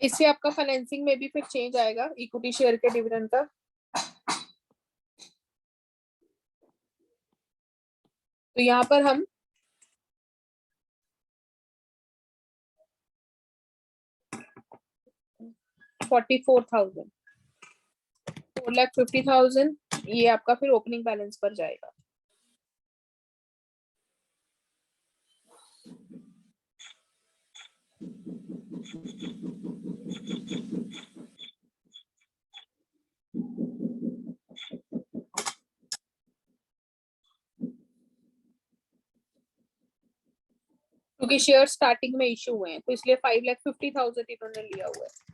इससे आपका फाइनेंसिंग में भी फिर चेंज आएगा इक्विटी शेयर के डिविडेंड का। तो यहाँ पर हम 44,000 4,50,000 ये आपका फिर ओपनिंग बैलेंस पर जाएगा। क्योंकि शेयर स्टार्टिंग में इशू हुए हैं तो इसलिए 5,50,000 इन्होंने लिया हुआ है।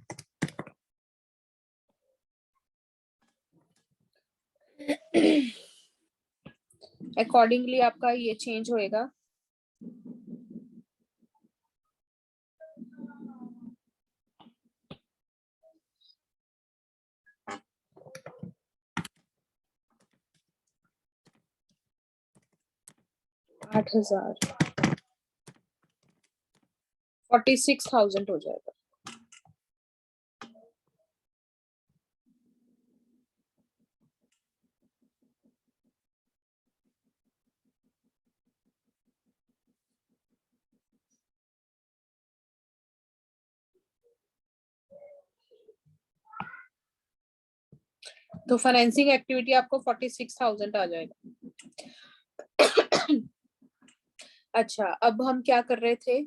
अकॉर्डिंगली आपका ये चेंज होएगा। $8,000 46,000 हो जाएगा। तो फाइनेंसिंग एक्टिविटी आपको 46,000 आ जाएगा। अच्छा, अब हम क्या कर रहे थे?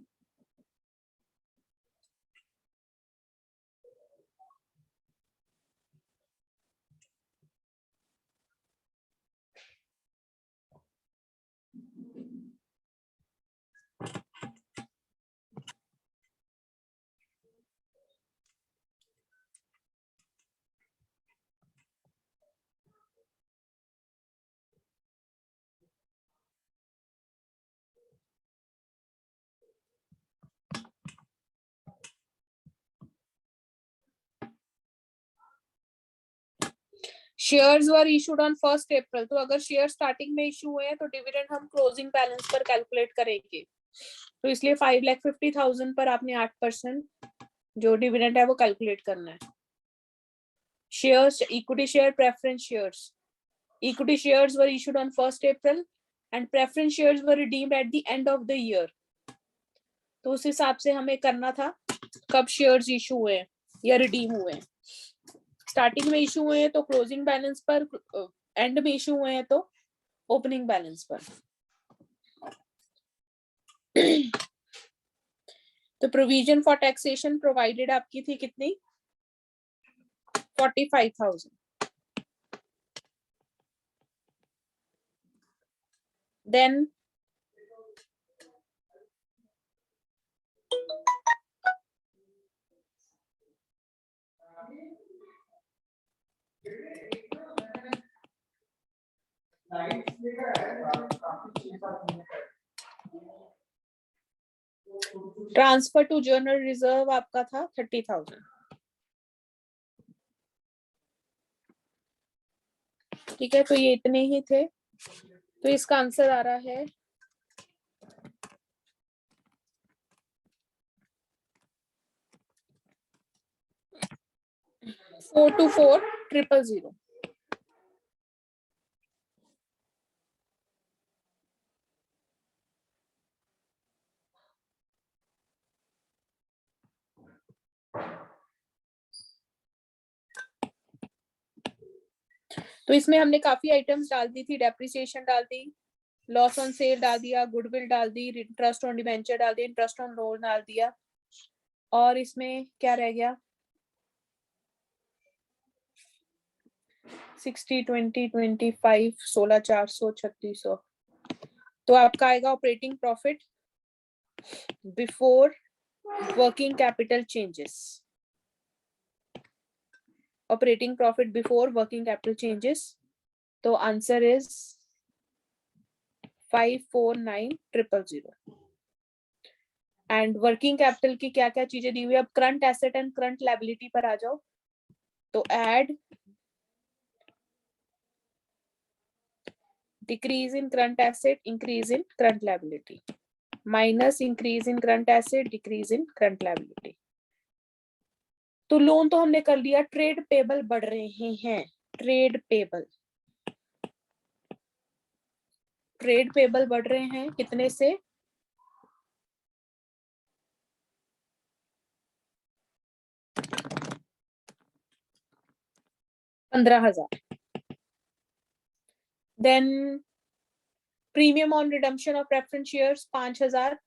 शेयर्स वर इशूड ऑन 1 अप्रैल। तो अगर शेयर स्टार्टिंग में इशू हुए हैं तो डिविडेंड हम क्लोजिंग बैलेंस पर कैलकुलेट करेंगे। तो इसलिए 5,50,000 पर आपने 8% जो डिविडेंड है वो कैलकुलेट करना है। Shares, equity share, preference shares. Equity shares were issued on 1 April and preference shares were redeemed at the end of the year. तो उस हिसाब से हमें करना था कब शेयर्स इशू हुए हैं या रिडीम हुए हैं। स्टार्टिंग में इशू हुए हैं तो क्लोजिंग बैलेंस पर, एंड में इशू हुए हैं तो ओपनिंग बैलेंस पर। तो प्रोविजन फॉर टैक्सेशन प्रोवाइडेड आपकी थी कितनी? 45,000। Then transfer to general reserve आपका था 30,000। ठीक है, तो ये इतने ही थे। तो इसका आंसर आ रहा है 424,000। तो इसमें हमने काफी आइटम्स डाल दी थी। डेप्रिसिएशन डाल दी, लॉस ऑन सेल डाल दिया, गुडविल डाल दी, इंटरेस्ट ऑन डिबेंचर डाल दिया, इंटरेस्ट ऑन लोन डाल दिया। और इसमें क्या रह गया? 60, 20, 25, 16,400, 3,600। तो आपका आएगा operating profit before working capital changes. Operating profit before working capital changes. तो answer is 549,000। And working capital की क्या क्या चीजें दी हुई है? अब current asset and current liability पर आ जाओ। तो add decrease in current asset, increase in current liability, minus increase in current asset, decrease in current liability. तो लोन तो हमने कर लिया, ट्रेड पेबल बढ़ रहे हैं, ट्रेड पेबल बढ़ रहे हैं कितने से, 15,000। Then premium on redemption of preference shares 5,000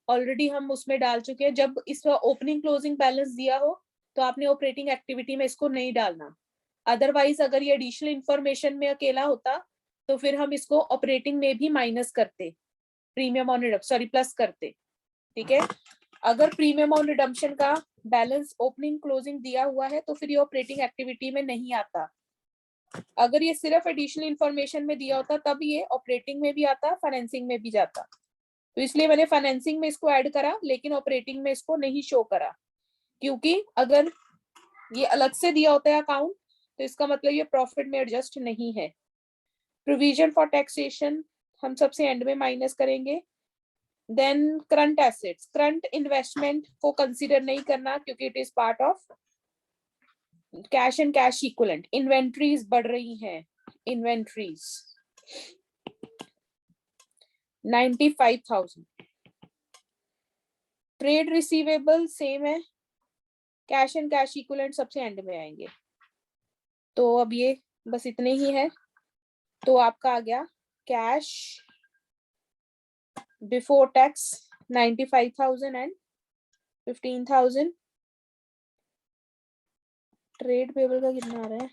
already हम उसमें डाल चुके हैं। जब इसका ओपनिंग क्लोजिंग बैलेंस दिया हो तो आपने ऑपरेटिंग एक्टिविटी में इसको नहीं डालना, अदरवाइज अगर ये एडिशनल इंफॉर्मेशन में अकेला होता तो फिर हम इसको ऑपरेटिंग में भी माइनस करते, premium on redemption sorry plus करते, ठीक है। अगर प्रीमियम ऑन रिडम्पशन का बैलेंस ओपनिंग क्लोजिंग दिया हुआ है तो फिर ये ऑपरेटिंग एक्टिविटी में नहीं आता। अगर ये सिर्फ एडिशनल इंफॉर्मेशन में दिया होता तब ये ऑपरेटिंग में भी आता, फाइनेंसिंग में भी जाता। तो इसलिए मैंने फाइनेंसिंग में इसको ऐड करा लेकिन ऑपरेटिंग में इसको नहीं शो करा, क्योंकि अगर ये अलग से दिया होता है अकाउंट तो इसका मतलब ये प्रॉफिट में एडजस्ट नहीं है। प्रोविजन फॉर टैक्सेशन हम सबसे एंड में माइनस करेंगे। Then current assets, current investment को कंसीडर नहीं करना क्योंकि it is part of cash and cash equivalent. Inventories बढ़ रही हैं, इन्वेंट्रीज 95,000। ट्रेड रिसीवेबल सेम है, कैश एंड कैश इक्विवेलेंट सबसे एंड में आएंगे। तो अब ये बस इतने ही है। तो आपका आ गया cash before tax 95,000 and 15,000। Trade payable का कितना आ रहा है,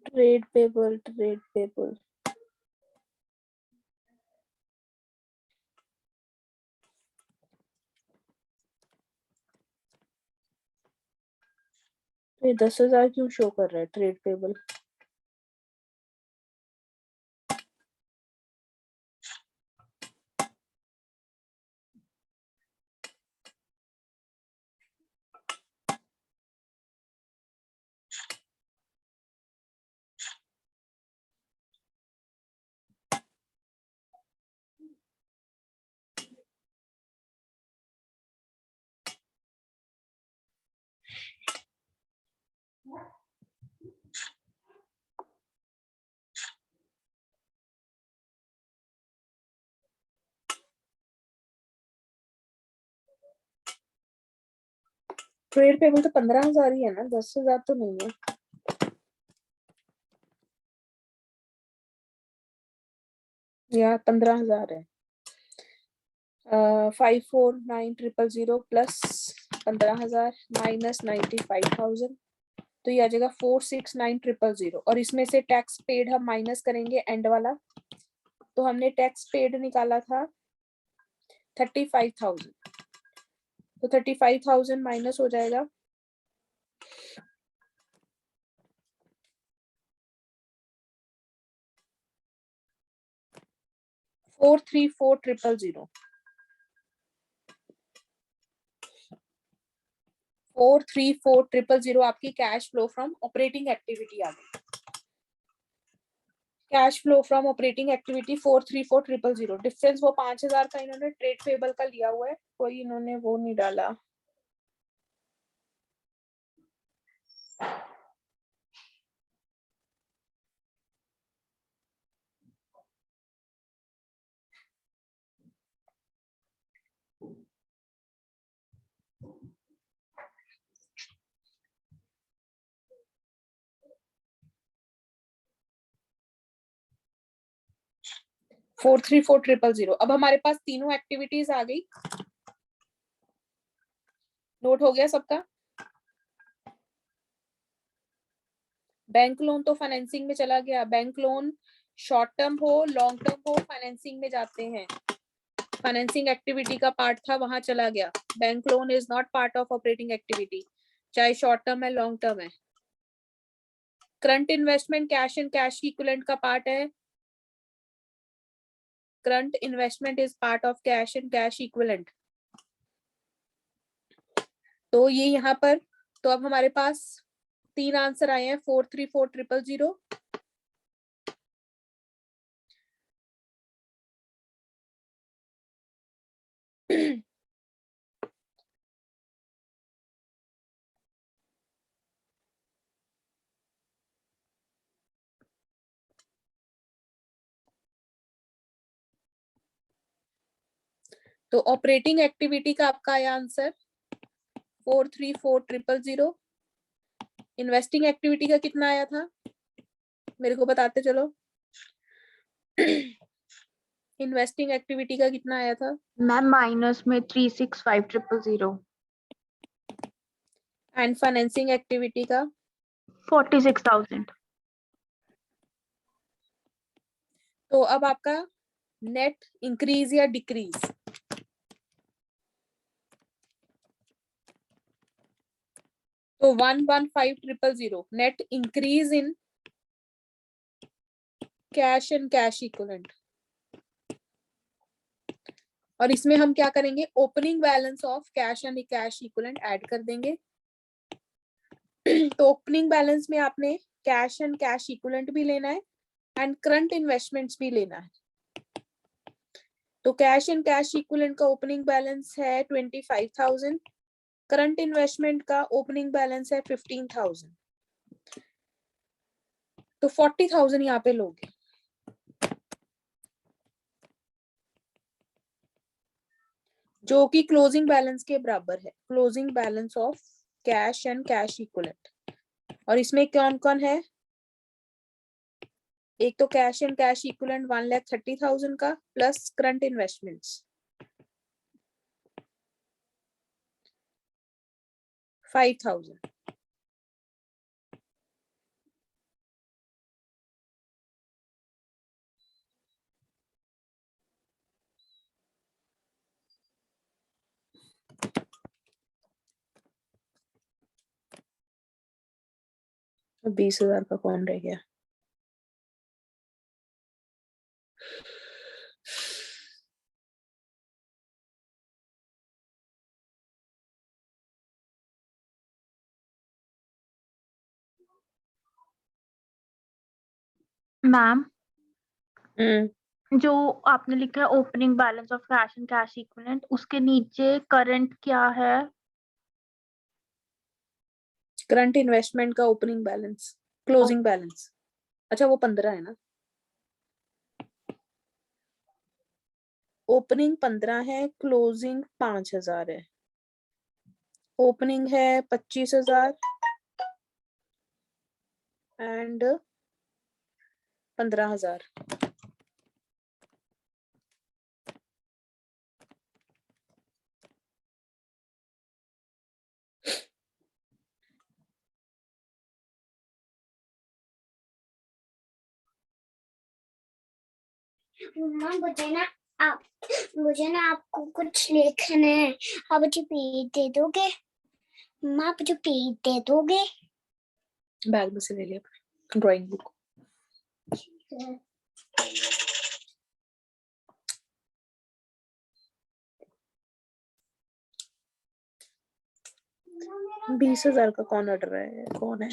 ट्रेड पेबल तो ये 10,000 क्यों शो कर रहा है ट्रेड पेबल। ट्रेड पेबल तो 15,000 ही है ना, 10,000 तो नहीं है। या 15,000 है। 549,000 प्लस 15,000 माइनस 95,000, तो ये आ जाएगा 469,000। और इसमें से टैक्स पेड हम माइनस करेंगे एंड वाला। तो हमने टैक्स पेड निकाला था 35,000, तो 35,000 माइनस हो जाएगा 434,000। 434,000 आपकी cash flow from operating activity आ गई। Cash flow from operating activity 434,000। Difference वो 5,000 का इन्होंने ट्रेड पेबल का लिया हुआ है, कोई इन्होंने वो नहीं डाला। Four three four triple zero. अब हमारे पास तीनों एक्टिविटीज आ गई, नोट हो गया सबका। बैंक लोन तो फाइनेंसिंग में चला गया, बैंक लोन शॉर्ट टर्म हो लॉन्ग टर्म हो फाइनेंसिंग में जाते हैं, फाइनेंसिंग एक्टिविटी का पार्ट था वहां चला गया। Bank loan is not part of operating activity, चाहे शॉर्ट टर्म है लॉन्ग टर्म है। Current investment cash and cash equivalent का पार्ट है, current investment is part of cash and cash equivalent. तो ये यहाँ पर, तो अब हमारे पास तीन आंसर आए हैं 434,000। तो ऑपरेटिंग एक्टिविटी का आपका आया आंसर 434,000। इन्वेस्टिंग एक्टिविटी का कितना आया था, मेरे को बताते चलो। इन्वेस्टिंग एक्टिविटी का कितना आया था मैम माइनस में 365,000। एंड फाइनेंसिंग एक्टिविटी का 46,000। तो अब आपका नेट इंक्रीज या डिक्रीज, तो 115,000 net increase in cash and cash equivalent. और इसमें हम क्या करेंगे, opening balance of cash and cash equivalent add कर देंगे। तो ओपनिंग बैलेंस में आपने कैश एंड कैश इक्विवेलेंट भी लेना है एंड करंट इन्वेस्टमेंट्स भी लेना है। तो कैश एंड कैश इक्विवेलेंट का ओपनिंग बैलेंस है 25,000, करंट इन्वेस्टमेंट का ओपनिंग बैलेंस है 15,000, तो 40,000 यहाँ पे लोगे। जो कि क्लोजिंग बैलेंस के बराबर है, closing balance of cash and cash equivalent. और इसमें कौन कौन है, एक तो कैश एंड कैश इक्विवेलेंट 1,30,000 का प्लस करंट इन्वेस्टमेंट्स 5,000। तो 20,000 का कौन रह गया, मैम जो आपने लिखा है opening balance of cash and cash equivalent, उसके नीचे करंट क्या है? करंट इन्वेस्टमेंट का ओपनिंग बैलेंस, क्लोजिंग बैलेंस। अच्छा वो 15 है ना, ओपनिंग 15 है, क्लोजिंग 5,000 है। ओपनिंग है 25,000 एंड 15,000। मुझे ना आपको कुछ लिखना है, आप मुझे पेज दे दोगे? माँ मुझे पेज दे दोगे? बैग में से ले लिया ड्राइंग बुक। बीस हजार का कौन ऑर्डर है, कौन है?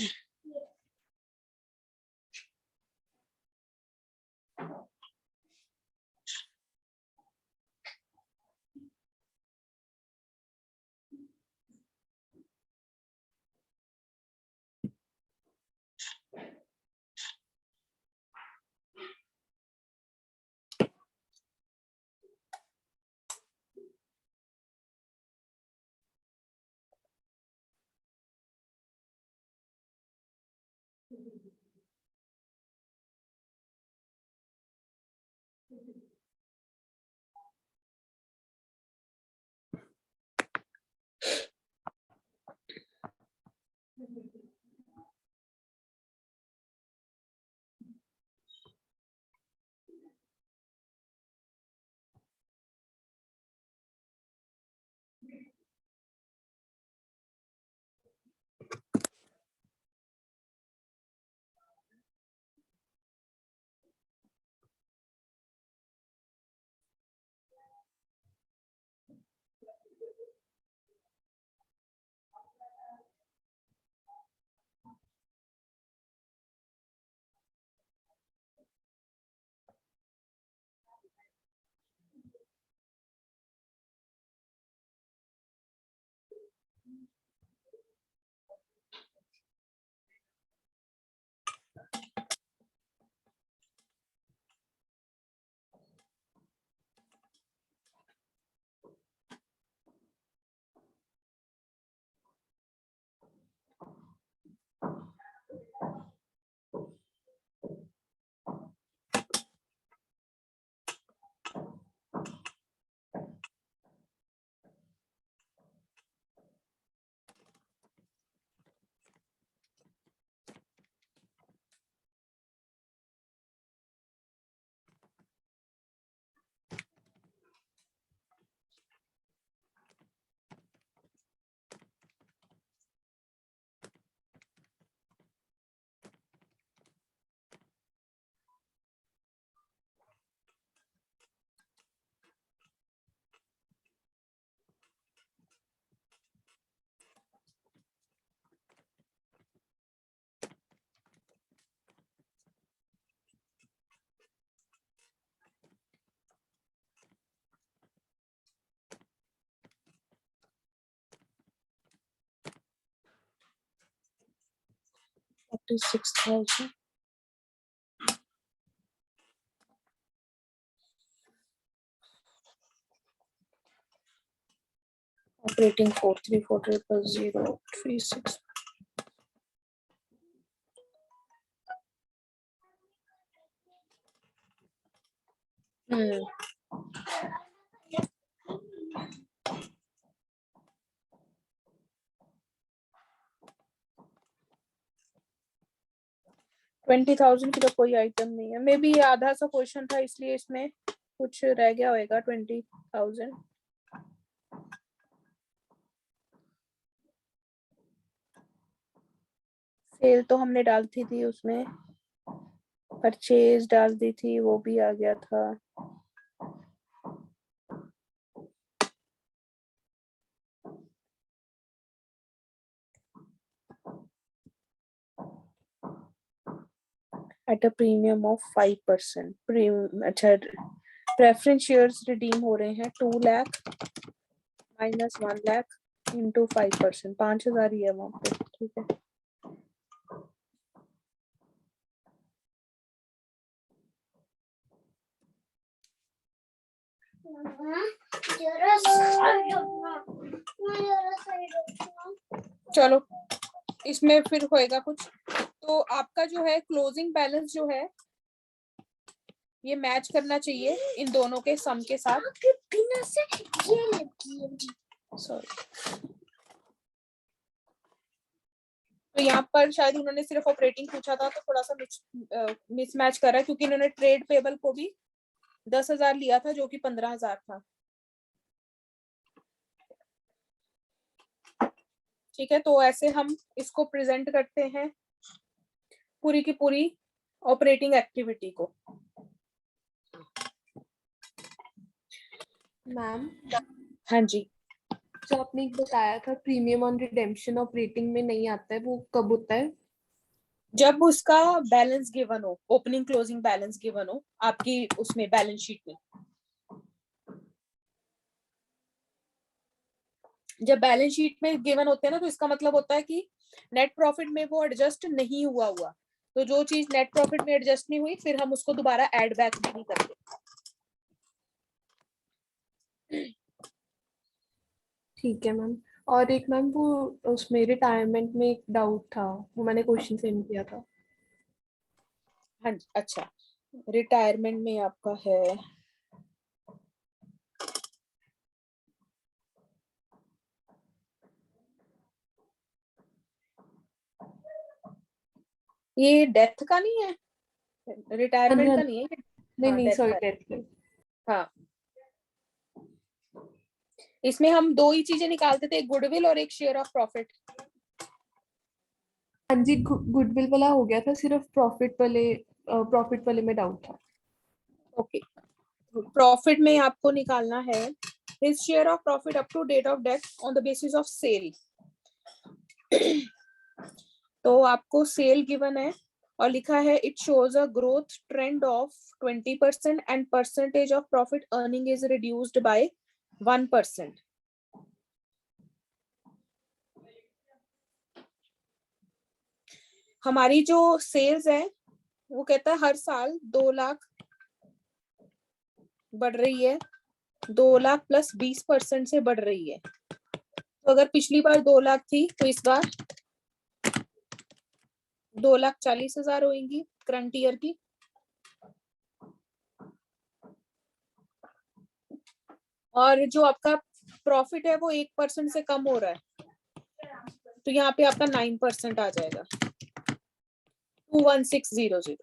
46,000. Operating 434,036. Hmm. $20,000 की तो कोई आइटम नहीं है। मे बी ये आधा सा क्वेश्चन था इसलिए इसमें कुछ रह गया होगा। 20,000 सेल तो हमने डाल थी उसमें, परचेज डाल दी थी, वो भी आ गया था। At a premium of 5%। अच्छा, प्रेफरेंस शेयर्स रिडीम हो रहे हैं 2 लाख माइनस 1 लाख इंटू 5%, 5,000 ही है वहां पे। ठीक है, चलो इसमें फिर होएगा कुछ। तो आपका जो है क्लोजिंग बैलेंस जो है ये मैच करना चाहिए इन दोनों के सम के साथ। बिना से ये लगी है। सॉरी, तो यहाँ पर शायद उन्होंने सिर्फ ऑपरेटिंग पूछा था तो थोड़ा सा मिसमैच कर रहा है, क्योंकि इन्होंने ट्रेड पेबल को भी 10,000 लिया था जो कि 15,000 था। ठीक है, तो ऐसे हम इसको प्रेजेंट करते हैं पूरी की पूरी ऑपरेटिंग एक्टिविटी को। मैम, हाँ जी, जो आपने एक बताया था प्रीमियम ऑन रिडेम्पशन ऑपरेटिंग में नहीं आता है, वो कब होता है? जब उसका बैलेंस गिवन हो, ओपनिंग क्लोजिंग बैलेंस गिवन हो आपकी उसमें बैलेंस शीट में। जब बैलेंस शीट में गिवन होते हैं ना, तो इसका मतलब होता है कि नेट प्रॉफिट में वो एडजस्ट नहीं हुआ। तो जो चीज नेट प्रॉफिट में एडजस्ट नहीं हुई फिर हम उसको दोबारा ऐड बैक भी नहीं करते। ठीक है मैम। और एक मैम वो उसमें रिटायरमेंट में एक डाउट था, वो मैंने क्वेश्चन सेंड किया था। हाँ जी, अच्छा, रिटायरमेंट में आपका है ये डेथ का नहीं है, रिटायरमेंट का नहीं है ये। नहीं हाँ, नहीं डेथ सॉरी, का है। डेथ। हाँ, इसमें हम 2 ही चीजें निकालते थे, एक गुडविल और एक शेयर ऑफ प्रॉफिट। हाँ जी, गुडविल वाला हो गया था, सिर्फ प्रॉफिट वाले में डाउट था। ओके, प्रॉफिट में आपको निकालना है his share of profit up to date of death on the basis of sale। तो आपको सेल गिवन है और लिखा है it shows a growth trend of 20% and percentage of profit earning is reduced by 1%। हमारी जो सेल्स है वो कहता है हर साल 2 लाख बढ़ रही है, 2 लाख प्लस 20% से बढ़ रही है। तो अगर पिछली बार 2 लाख थी तो इस बार 2,40,000 होगी करंट ईयर की। और जो आपका प्रॉफिट है वो 1% से कम हो रहा है, तो यहाँ पे आपका 9% आ जाएगा, 21600।